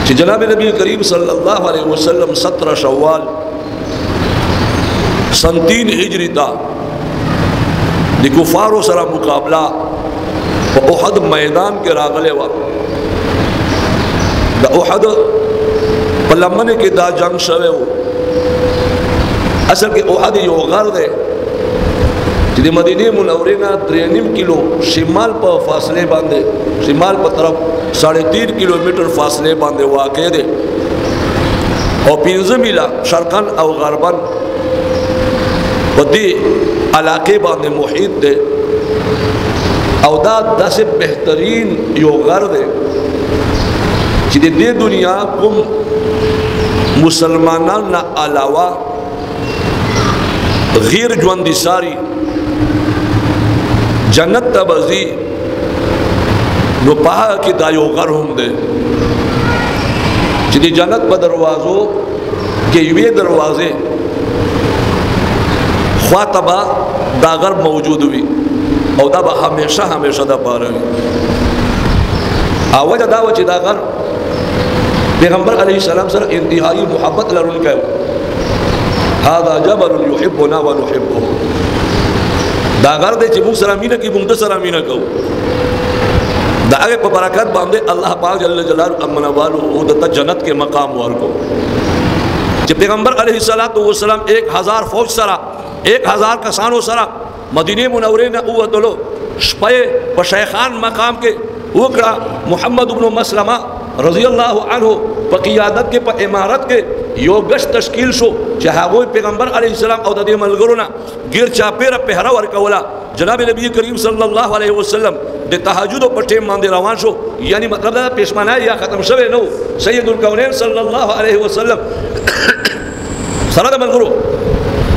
چې جناب نبی کریم صلی الله علیه وسلم 17 شوال سن 3 ہجری تا د کفارو سره مقابله په احد میدان کې راغلی و. د احد په لمنه کې دا جنگ شوی و. اصل کې احد یو غر دی چې د مدینه منورې نه 3.5 کیلو شمال په فاصله باندې شمال په طرف 3.5 کیلومتر فاصله باندې واقع دی او 15 میله شرقاً او غرباً په دې علاقې باندې محیط دی او دا داسې بهترین یو غر دی چې د دې دنیا کوم مسلمانان نه علاوه غیر ژوندي ساري جنت ته بځي نو په کې دا یو غر هم دی چې د جنت په دروازو کې یوې دروازې خواطبه دا غر موجود وي او دا به همیشه دا پاره وي. اوجه دا و چې دا غر پیغمبر علیه السلام سره انتهایی محبت لرونکی و. هذا جبل يحبنا ونحبه. دا غر دی چې موږ سره مینه کوي موږ سره مینه کوو. دا هغه په برکت باندې الله پاک جل جلاله امن والو د جنت کې مقام ورکو چې پیغمبر علیه السلام 1000 فوج سره 1000 کسانو سره مدینه منورې نه ووتلو. شپه په شیخان مقام کې وکړه. محمد ابن مسلمه رضی الله عنه په قیادت کې په امارت کې یو گشت تشکیل شو چې هغه پیغمبر علیه السلام او د دې ملګرو نه غیر چاپیره پهره ورکوله. جناب نبی کریم صلی الله علیه وسلم د تهجد په ټیم باندې روان شو. یعنی مطلب دا پښمنه یا ختم شوه نو. سید الکونین صلی الله علیه وسلم سره د ملګرو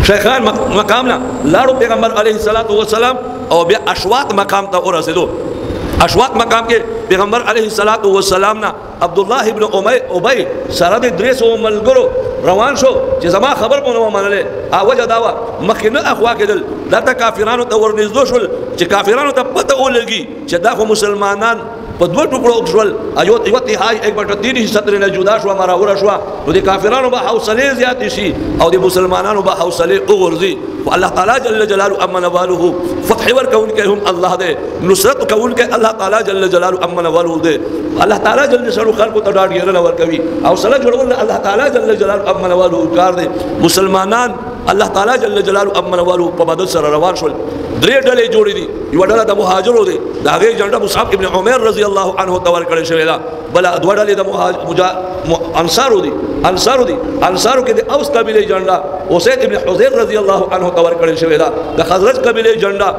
شیخان مقام نه لاړو پیغمبر علیه السلام او بیا اشواط مقام ته ورسېدو. اشواط مقام کې پیغمبر علیه السلام نه عبد الله ابن ابی سره د 300 ملګرو روان شو چې زما خبر مونږ ومنله. اوجه داوا مخینه اخوا کېدل دلته کافرانو ته ورنږدې شول چې کافرانو ته پته ولګي چې دا خو مسلمانان په دوه ټوکړو شول. یو تهائی 1/3 حصہ ترې نه جدا شو مراوره شو. نو د کافرانو به حوصله زیات شي او د مسلمانانو به حوصله وګرځي. الله تعالی جل جلاله امن والو فتح ورکون کې هم الله دې نصرت کول کې الله تعالی جل جلاله امن والو دې الله تعالی جل جلاله خلق ته ډاډ یې ورکوي او صلی جوړول الله تعالی جل جلاله امن والو کار دې. مسلمانان الله تعالی جل جلاله امن والو په بدل سره روان شول. درې ډلې جوړې دي. یو ډله د مهاجرو دي دا هغه جنډه مصعب ابن عمر رضی الله عنه تور کړی شوی دا. بل دوه ډلې د انصارو دي انصارو کې د اوس قبیله جنډه اسید ابن حذیر رضی الله عنه تور کړی شوی دا. د خزرج قبیله جنډه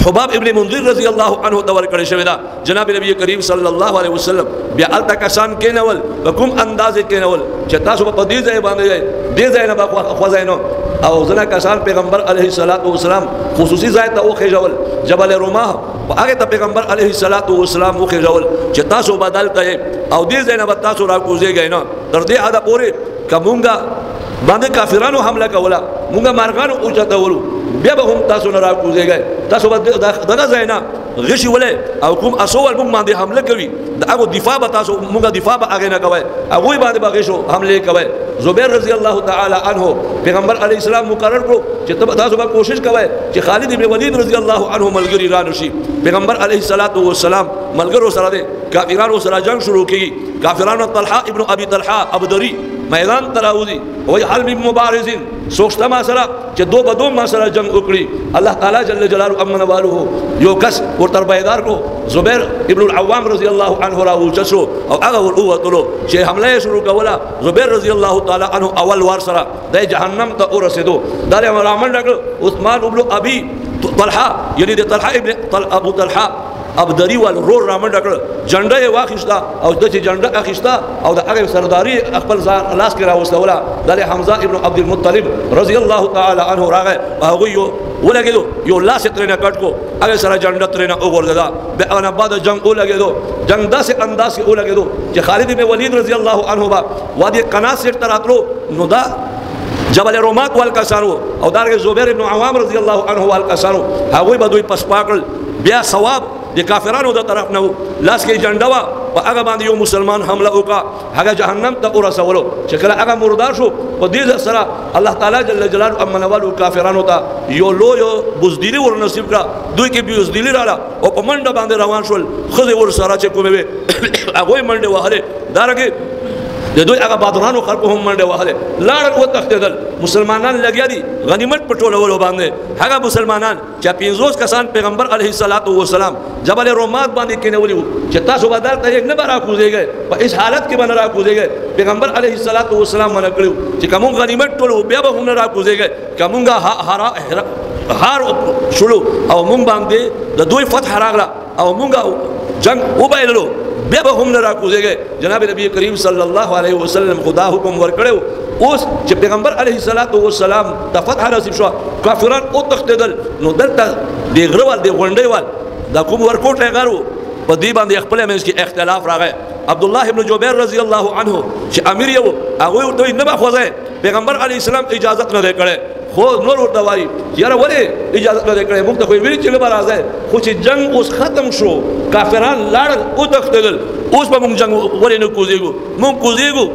حباب ابن منذر رضی الله عنه تور کړی شوی دا. جناب نبی کریم صلی الله علیه وسلم بیا الته کسان کېنول په کوم انداز کېنول چې تاسو په دې ځای باندې دې ځای نه خوځاینو او ځنه کسان پیغمبر علیه السلام خصوصي ځای ته وخېجول جبل روماه هغه ته پیغمبر علیه السلام وخېجول چې تاسو بدل ته او دې ځای نه تاسو را کوزيږئ نه تر دې اده پورې کومګه باندې کافرانو حمله کوله مونږه مارغانو اوچتولو بیا به هم تاسو نه را کوزيږئ. تاسو دغه ځای نه غشي ولې او کوم اسول مونږ باندې حمله کوي دغه دفاع به تاسو مونږه دفاع به هغه نه کوي هغه باندې به غشو حمله کوي. زبیر رضی الله تعالی عنه پیغمبر علیه السلام مقرر کړو چې تاسو به کوشش کوئ چې خالد ابن ولید رضی الله عنه ملګری رانو شي. پیغمبر علیه السلام ملګرو سره دي کافرانو سره جنگ شروع کړي. کافرانو طلحه ابن ابي طلحه ابدری میدان تراوزی وای حل من مبارزین سوچتا ما سره چې دو بدو ما سره جنگ وکړي. الله تعالی جل جلاله امن والو یو کس ورته بیدار کو زبیر ابن العوام رضی الله عنه راوچسو او هغه ورته چې حمله شروع کوله. زبیر رضی الله تعالی عنه اول وار سره د جهنم ته ورسېدو. دا رامن ډګ عثمان ابن ابي طلحه یعنی د طلحه ابن ابو طلحه ابدری وال رور رامن ډکړ جنډه واخیستا او د چې جنډه اخیستا او د هغه سرداری خپل لاس کې راوستوله. د حمزه ابن عبد المطلب رضی الله تعالی عنه راغی هغه یو ولګیدو یو لاس ترنه کټ کو هغه سره جنډه ترنه وګورځدا. به انا بعد جنگ ولګیدو جنگ داسې انداز کې ولګیدو چې خالد بن ولید رضی الله عنه با وادي قناص سره تراتلو نو دا جبل رومات والکسانو او دارګه زبیر ابن عوام رضی الله عنه والکسانو هغه به دوی پس پاکل بیا ثواب د کافرانو د طرف نه لاس کې جنډه وا هغه باندې یو مسلمان حمله وکړه هغه جهنم ته ورسولو چې کله هغه مردار شو په دې سره الله تعالی جل جلاله امنوالو کافرانو ته یو لوی بزدلی ور نصیب کړه دوی کې بزدلی رااله او په منډه باندې روان شول خزه ور سره چې کومه وي هغه منډه وهله دارګه د دوی هغه بادرانو خلکو هم منډه وهله لاړ وتښتېدل مسلمانان لګیا دي غنیمت پټولولو باندې هغه مسلمانان چې 50 کسان پیغمبر علیه الصلاۃ والسلام جبل رومات باندې کېنولي چې تاسو بدل ته نه برا کوزيږئ په اس حالت کې باندې را کوزيږئ پیغمبر علیه الصلاۃ والسلام منع کړو چې کوم غنیمت ټولو بیا به هم نه را کوزيږئ کومه هار شلو او مونږ باندې د دوی فتح راغله او مونږ جنگ وبایللو بیا به هم نه را کوزيږئ جناب نبی کریم صلی الله علیه وسلم خدا حکم ورکړو اوس چې پیغمبر علیه الصلاۃ والسلام د فتح نصیب شو کافران او تختدل نو دلته دی غروال دی غونډیوال دا کوم ورکوټ غارو په دې باندې خپل مېز کې اختلاف راغی عبد الله ابن جبیر رضی الله عنه چې امیر یو هغه دوی نه بخوځي پیغمبر علیه السلام اجازه نه کړي خو نور ورته وایي یاره ولې اجازه نه کړي موږ ته خو ویل چې نه راځي خو چې جنگ اوس ختم شو کافران لاړ او تختدل اوس به موږ جنگ ولې نه کوزيږو موږ کوزيږو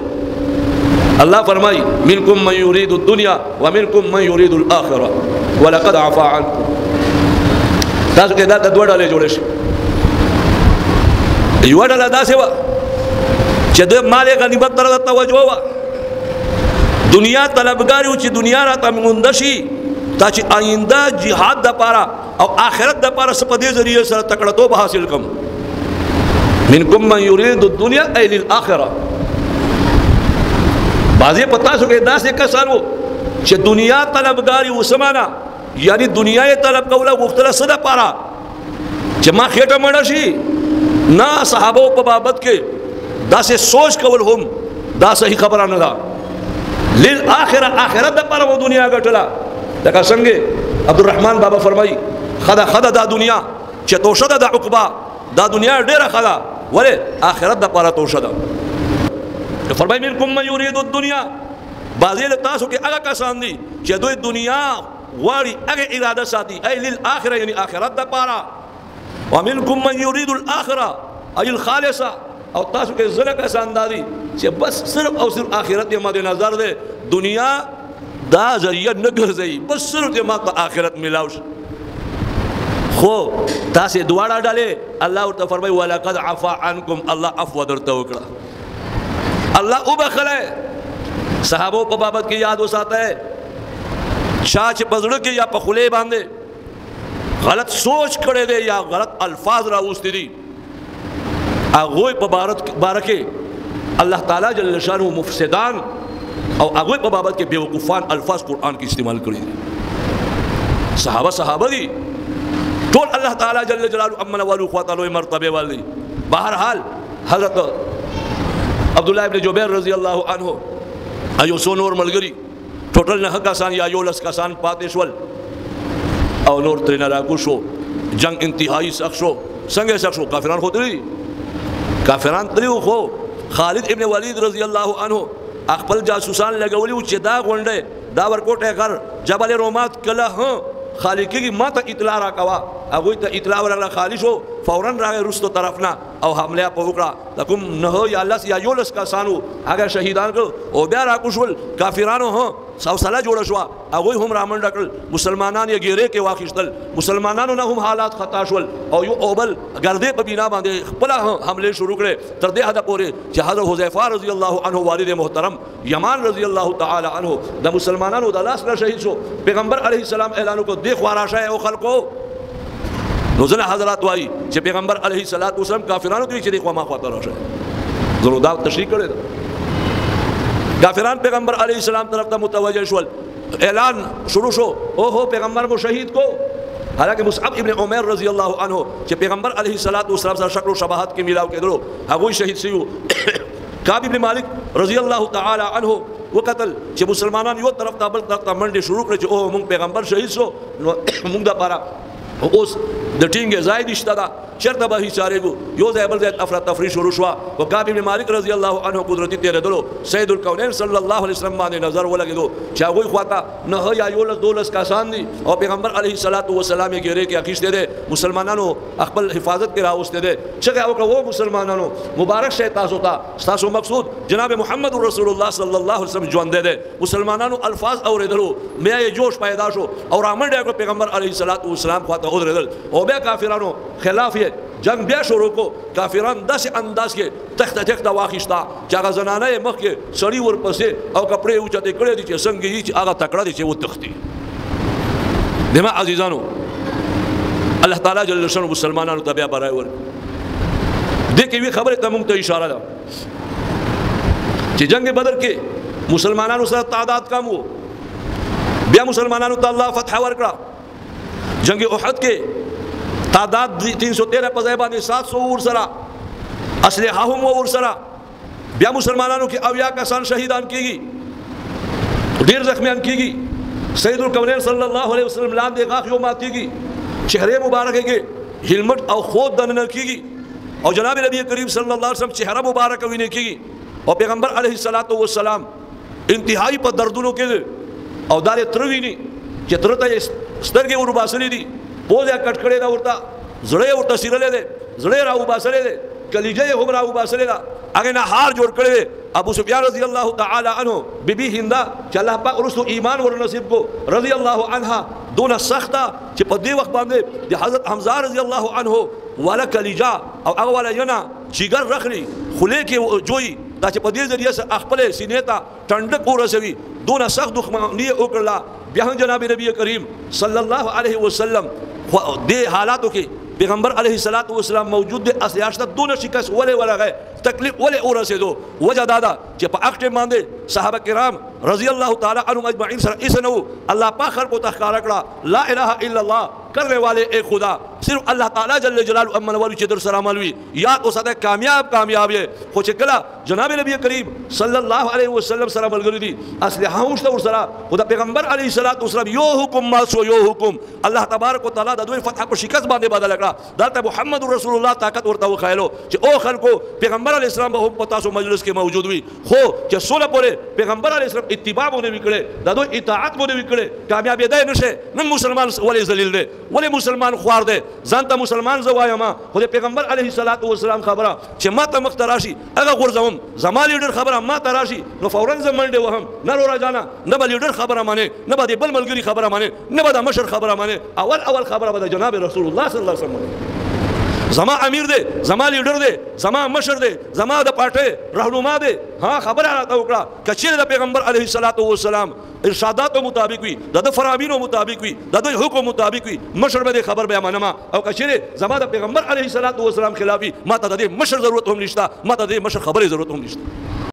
الله فرمای منکم من یرید الدنیا ومنکم من یرید الاخره ولقد عفا عنکم تاسو کې دا دوه ډلې جوړې شي یو ډله داسې وه چې د مال غنیمت طرف ته توجه وه دنیا طلبګار و چې دنیا راته مونده شي تا چې آینده جهاد دپاره او آخرت دپاره څه په دې ذریعې سره تکړهتوب حاصل کړم منکم من یرید الدنیا ای للآخره بعضې په تاسو کې داسې کسان وو چې دنیا طلبګار و سمانا یعنی دنیا یې طلب کوله غوښتله څه دپاره چې ما خېټه مړه شي نه صحابو په بابت کې داسې سوچ کول هم دا صحیح خبره نه ده للآخره آخرت دپاره و دنیا ګټله لکه څنګه عبدالرحمن بابا فرمایي خدا دا دنیا چې توشه ده د عقبه دا دنیا ډېره ښه ده ولې آخرت دپاره توشه ده فرمایي منکم من یرید الدنیا بعضې له تاسو کې هغه کسان دي چې دوی دنیا غواړي هغه اراده ساتي ای للآخره یعنی آخرت دپاره ومنکم من یرید الاخره ای الخالصه او تاسو کې زړه کسان دي چې بس صرف او صرف آخرت یې مد نظر ده دنیا دا ذریعہ نه ګرځي بس صرف یې ماته آخرت ملاو شي خو تاسې دواړه ډلې الله ورته فرمایي ولقد عفا عنکم الله عفو درته وکړه الله وبخله صحابو په بابت کې یاد وساته چا چې په زړه کې یا په خولې باندې غلط سوچ کړی دی یا غلط الفاظ راوستي دي هغوی په باره کې الله تعالی جل شانه مفسدان او هغوی په بابت کې بیوقوفان الفاظ قرآن کې استعمال کړي دي صحابه دي ټول الله تعالی جل جلاله امن والو خواته لوی مرتبه والي بهرحال حضرت عبدالله ابن جبیر رضی الله عنه ایو څو نور ملګري ټوټل 9 کسان یا 11 کسان پاتې شول او نور ترې راکو شو جنگ انتهایی سخت شو څنګه سخت شو کافران خو تللي خو خالد ابن ولید رضی الله عنه خپل جاسوسان لګولي چې دا غونډه دا ورکوټه غر جبل رومات کله خالقی ما ته اطلاع را کوا هغه ته اطلاع ورغله خالی شو فورا راغی رستو طرفنا او حمله په وکړه لکم نه یا لس یا یولس کسانو هغه شهیدان کړ او بیا راکوشول کافرانو سوسله جوړه شو هغه هم رامنډ کړل مسلمانان یې ګیره کې واخیستل مسلمانانو نه هم حالات خطا شول او یو اول ګردې په بنا باندې خپل حمله شروع کړي تر دې حد پورې چې حضرت حذیفه رضی الله عنه والد محترم یمان رضی الله تعالی عنه د مسلمانانو د لاس نه شهید شو پیغمبر علیه السلام اعلان وکړ د خواراشه او خلکو نو ځنه حضرات وایي چې پیغمبر علیه الصلاۃ والسلام کافرانو ته چې د خوا ما خواته راشه زنو دا تشریح کړی ده کافران پیغمبر علیه السلام طرف ته متوجه شول اعلان شروع شو اوہو پیغمبر کو شهید کو حالانکہ مصعب ابن عمیر رضی اللہ عنہ چې پیغمبر علیه الصلاۃ والسلام سره شکل و شباهت کې ملاو کېدلو هغوی شهید شوي کعب ابن مالک رضی الله تعالی عنه وکتل چې مسلمانان یو طرف ته بل طرف ته منډې شروع کړې چې اوه مونږ پیغمبر شهید شو نو مونږ دپاره اوس د ټینګې ځای نشته ده شرط به چاره گو یو زیبل زید افراتفری شروع شوا و کعب بن مالک رضی الله عنه قدرتی تیرے دلو سید الکونین صلی الله علیه وسلم باندې نظر ولګي دو چاغوي خواتا نه یا یول دولس کسان دي او پیغمبر علیه الصلاۃ والسلام یې ګیره کې اخیشته دي مسلمانانو خپل حفاظت کې راوسته دي چې او کو مسلمانانو مبارک شه تاسو مقصود جناب محمد رسول الله صلی الله علیه وسلم ژوند دي مسلمانانو الفاظ اوریدلو مې جوش پیدا شو او رامنډه کو پیغمبر علیه الصلاۃ والسلام خواته اوریدل او به کافرانو خلاف جنگ بیا شروع کو کافران داسې انداز کې تخته واخیستا چې هغه زنانه مخ کې سړی ورپسې او کپڑے اوچته کړی دي چې څنګه یې چې هغه تکړه دي چې و تختی دما عزیزانو الله تعالی جل شانه مسلمانانو ته بیا برای ور دې کې وی خبره ته مونږ ته اشاره ده چې جنگ بدر کې مسلمانانو سره تعداد کم وو بیا مسلمانانو ته الله فتح ورکړه جنگ احد کې تعداد 313 په ځای باندې 700 ور سره اسلحه هم ور سره بیا مسلمانانو کې اویا کسان شهیدان کیږي ډیر زخمیان کیږي سید الکونین صلی الله علیه وسلم لاندې غاښ یو ماتيږي چهره مبارکه کې هلمٹ او خود دننه کیږي او جناب نبی کریم صلی الله علیه وسلم چهره مبارکه ویني کیږي او پیغمبر علیه الصلاۃ والسلام انتهایی په دردونو کې او دار ترویني چې ترته سترګې ور باسلې دي پوزه کټ کړي دا ورته زړه ورته سیرلې ده زړه راو باسلې ده کلیجه هم راو باسلې ده هغه نه هار جوړ کړي ابو سفیان رضی الله تعالی عنہ بیبي هندا چې الله پاک ورسو ایمان ور نصیب کو رضی الله عنها دون سخته چې په دې وخت باندې د حضرت حمزه رضی الله عنه ولا کلیجه او هغه ولا ینا چیګر رخري خله کې جوړي دا چې په دې ذریعہ سره خپل سینې ته ټنډک ورسوي دون سخت دښمنی وکړه بیا جناب نبی کریم صلی الله علیه وسلم دې حالاتو کې پیغمبر علیه الصلاۃ والسلام موجود دي اصلیاشت دون شکست ولې ورغه تکلیف ولې ورسېدو وجه دادا چې په اخته باندې صحابه کرام رضی الله تعالی عنهم اجمعین سره اسنو الله پاک خلق ته ښکارا کړه لا اله الا الله کرنے والے ایک خدا صرف اللہ تعالی جل جلالہ امن والی چې در سره عمل وي یا اوسه کامیاب یې خو چې کله جناب نبی کریم صلی الله علیه وسلم سره ملګری دي اصلحه اوسه ور سره خدا پیغمبر علیه الصلاۃ والسلام یو حکم ما سو یو حکم الله تبارک وتعالى د دوی فتح په شکست باندې بدل کړه دلته محمد رسول الله طاقت ورته وخایلو چې او خلکو پیغمبر علیه السلام به هم پتا سو مجلس کې موجود وي خو چې سوله پورې پیغمبر علیه السلام اتباع مونږ وکړي د دوی اطاعت مونږ وکړي کامیابی ده نشه نن مسلمان ولې ذلیل دی ولې مسلمان خوار دی ځان ته مسلمان زوایم خو د پیغمبر علیه الصلاۃ والسلام خبره چې ما ته مخ تراشي هغه غورځوم زما لیډر خبره ما تراشي نو فورا زمنډه وهم نه رو راځانا نه به لیډر خبره مانه نه به بل ملګری خبره مانه نه به د مشر خبره مانه اول خبره به جناب رسول الله صلی الله علیه وسلم زما امیر دی زما لیډر دی زما مشر دی زما د پارټي رهنما دی ها خبره راته وکړه کچې د پیغمبر علیه الصلاۃ والسلام ارشادات مطابق وي د فرامینو مطابق وي د حکم مطابق وي مشر به خبر به منما او کچې زما د پیغمبر علیه الصلاۃ والسلام خلافي ما ته د مشر ضرورت هم نشته ما ته د مشر خبره ضرورت هم نشته